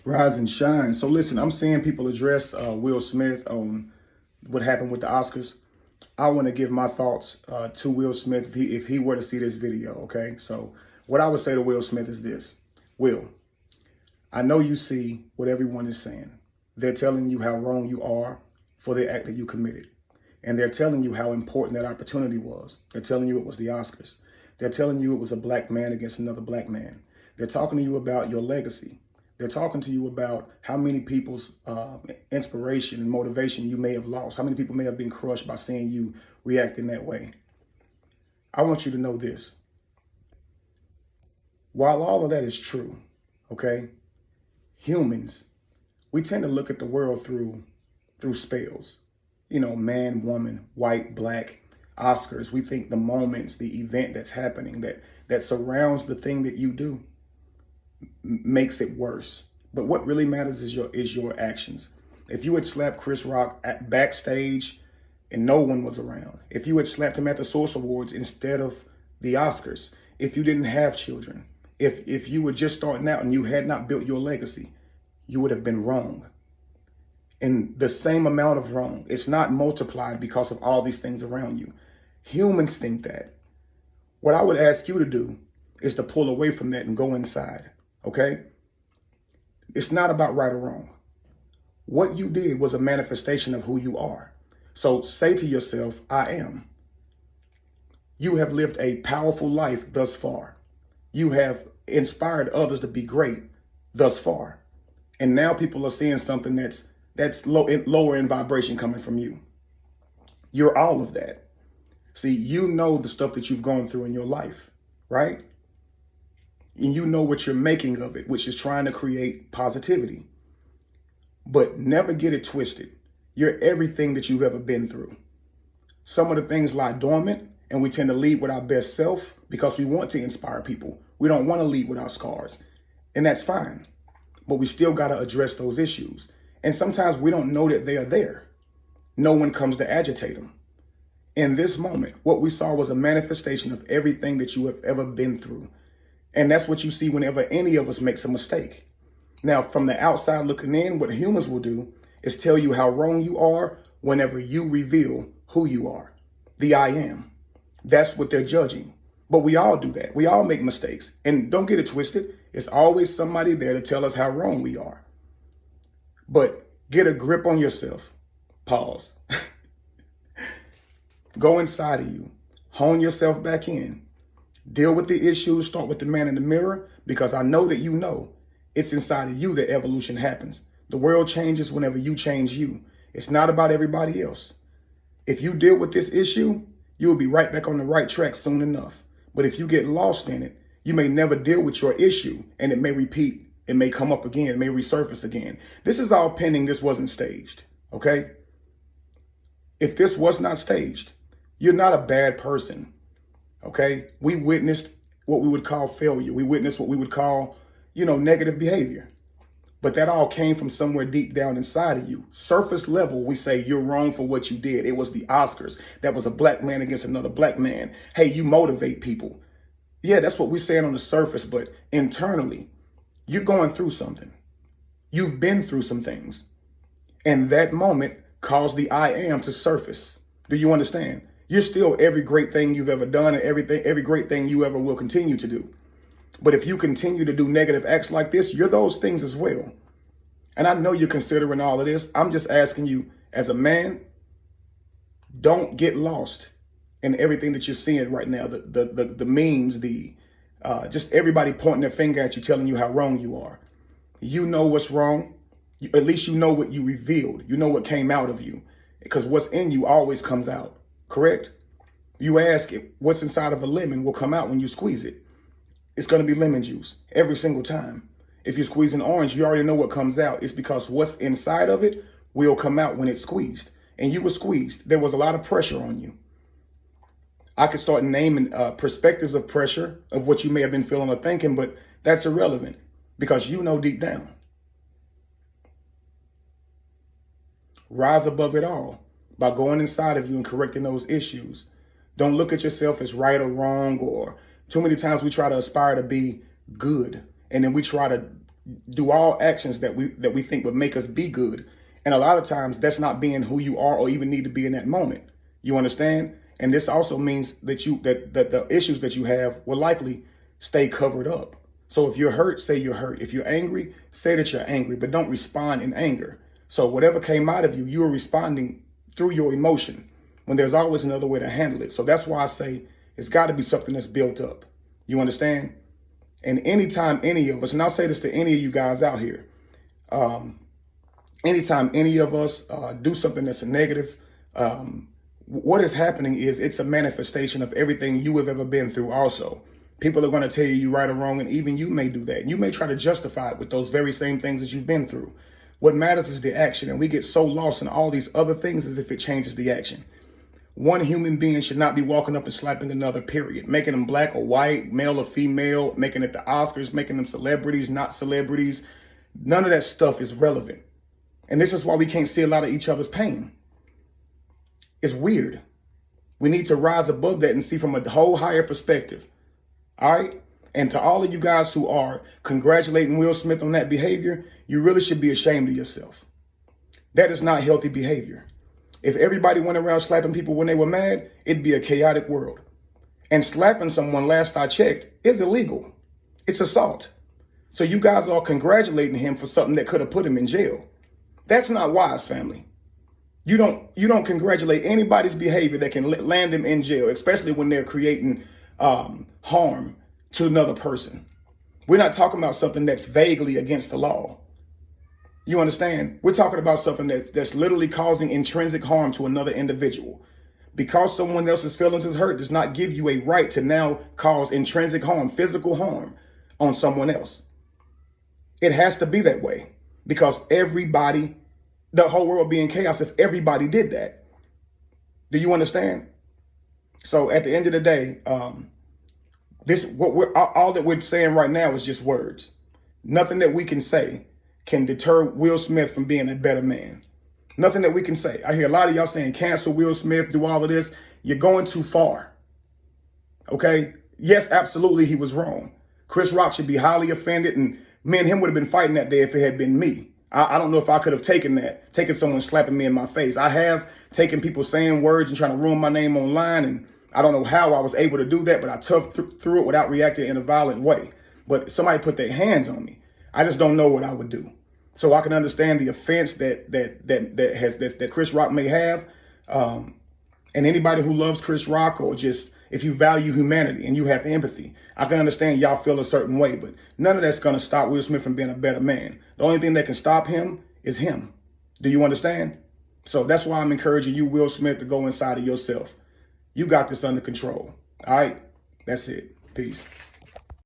Rise and shine. So listen, I'm seeing people address Will Smith on what happened with the Oscars. I want to give my thoughts to Will Smith if he were to see this video, okay? So what I would say to Will Smith is this. Will, I know you see what everyone is saying. They're telling you how wrong you are for the act that you committed. And they're telling you how important that opportunity was. They're telling you it was the Oscars. They're telling you it was a black man against another black man. They're talking to you about your legacy. They're talking to you about how many people's inspiration and motivation you may have lost. How many people may have been crushed by seeing you react in that way. I want you to know this. While all of that is true, okay, humans, we tend to look at the world through spells. You know, man, woman, white, black, Oscars. We think the moments, the event that's happening, that surrounds the thing that you do makes it worse. But what really matters is your actions. If you had slapped Chris Rock at backstage and no one was around, if you had slapped him at the Source Awards instead of the Oscars, if you didn't have children, if you were just starting out and you had not built your legacy, you would have been wrong. And the same amount of wrong. It's not multiplied because of all these things around you. Humans think that. What I would ask you to do is to pull away from that and go inside, okay? It's not about right or wrong. What you did was a manifestation of who you are. So say to yourself, I am. You have lived a powerful life thus far. You have inspired others to be great thus far. And now people are seeing something that's lower in vibration coming from you. You're all of that. See, you know the stuff that you've gone through in your life, right? And you know what you're making of it, which is trying to create positivity. But never get it twisted. You're everything that you've ever been through. Some of the things lie dormant, and we tend to lead with our best self because we want to inspire people. We don't want to lead with our scars, and that's fine. But we still got to address those issues. And sometimes we don't know that they are there. No one comes to agitate them. In this moment, what we saw was a manifestation of everything that you have ever been through. And that's what you see whenever any of us makes a mistake. Now, from the outside looking in, what humans will do is tell you how wrong you are whenever you reveal who you are. The I am. That's what they're judging. But we all do that. We all make mistakes. And don't get it twisted. It's always somebody there to tell us how wrong we are. But get a grip on yourself. Pause. Go inside of you. Hone yourself back in. Deal with the issues. Start with the man in the mirror, because I know that you know it's inside of you that evolution happens. The world changes whenever you change you. It's not about everybody else. If you deal with this issue, you'll be right back on the right track soon enough. But if you get lost in it, you may never deal with your issue, and it may repeat. It may come up again. It may resurface again. This is all pending this wasn't staged, okay? If this was not staged, you're not a bad person, okay? We witnessed what we would call failure. We witnessed what we would call, negative behavior. But that all came from somewhere deep down inside of you. Surface level, we say you're wrong for what you did. It was the Oscars. That was a black man against another black man. Hey, you motivate people. Yeah, that's what we're saying on the surface, but internally, you're going through something. You've been through some things. And that moment caused the I am to surface. Do you understand? You're still every great thing you've ever done and every great thing you ever will continue to do. But if you continue to do negative acts like this, you're those things as well. And I know you're considering all of this. I'm just asking you, as a man, don't get lost in everything that you're seeing right now. The memes, just everybody pointing their finger at you, telling you how wrong you are. You know what's wrong. At least you know what you revealed. You know what came out of you, because what's in you always comes out, correct? You ask it, what's inside of a lemon will come out when you squeeze it. It's going to be lemon juice every single time. If you squeeze an orange, you already know what comes out. It's because what's inside of it will come out when it's squeezed. And you were squeezed. There was a lot of pressure on you. I could start naming perspectives of pressure of what you may have been feeling or thinking, but that's irrelevant because you know deep down. Rise above it all by going inside of you and correcting those issues. Don't look at yourself as right or wrong, or too many times we try to aspire to be good, and then we try to do all actions that we think would make us be good. And a lot of times that's not being who you are or even need to be in that moment. You understand? And this also means that that the issues that you have will likely stay covered up. So if you're hurt, say you're hurt. If you're angry, say that you're angry, but don't respond in anger. So whatever came out of you, you are responding through your emotion when there's always another way to handle it. So that's why I say it's got to be something that's built up. You understand? And anytime any of us, and I'll say this to any of you guys out here, anytime any of us do something that's a negative, what is happening is it's a manifestation of everything you have ever been through also. People are going to tell you right or wrong, and even you may do that. You may try to justify it with those very same things that you've been through. What matters is the action, and we get so lost in all these other things as if it changes the action. One human being should not be walking up and slapping another, period. Making them black or white, male or female, making it the Oscars, making them celebrities, not celebrities. None of that stuff is relevant. And this is why we can't see a lot of each other's pain. It's weird. We need to rise above that and see from a whole higher perspective. All right? And to all of you guys who are congratulating Will Smith on that behavior, you really should be ashamed of yourself. That is not healthy behavior. If everybody went around slapping people when they were mad, it'd be a chaotic world. And slapping someone, last I checked, is illegal. It's assault. So you guys are congratulating him for something that could have put him in jail. That's not wise, family. You don't congratulate anybody's behavior that can land them in jail, especially when they're creating harm to another person. We're not talking about something that's vaguely against the law. You understand? We're talking about something that's literally causing intrinsic harm to another individual. Because someone else's feelings is hurt does not give you a right to now cause intrinsic harm, physical harm on someone else. It has to be that way because everybody, the whole world would be in chaos if everybody did that. Do you understand? So at the end of the day, all that we're saying right now is just words. Nothing that we can say can deter Will Smith from being a better man. Nothing that we can say. I hear a lot of y'all saying cancel Will Smith, do all of this. You're going too far. Okay? Yes, absolutely, he was wrong. Chris Rock should be highly offended, and me and him would have been fighting that day if it had been me. I don't know if I could have taken someone slapping me in my face. I have taken people saying words and trying to ruin my name online, and I don't know how I was able to do that, but I toughed through it without reacting in a violent way. But somebody put their hands on me. I just don't know what I would do. So I can understand the offense that Chris Rock may have. And anybody who loves Chris Rock, or just if you value humanity and you have empathy, I can understand y'all feel a certain way, but none of that's going to stop Will Smith from being a better man. The only thing that can stop him is him. Do you understand? So that's why I'm encouraging you, Will Smith, to go inside of yourself. You got this under control. All right? That's it. Peace.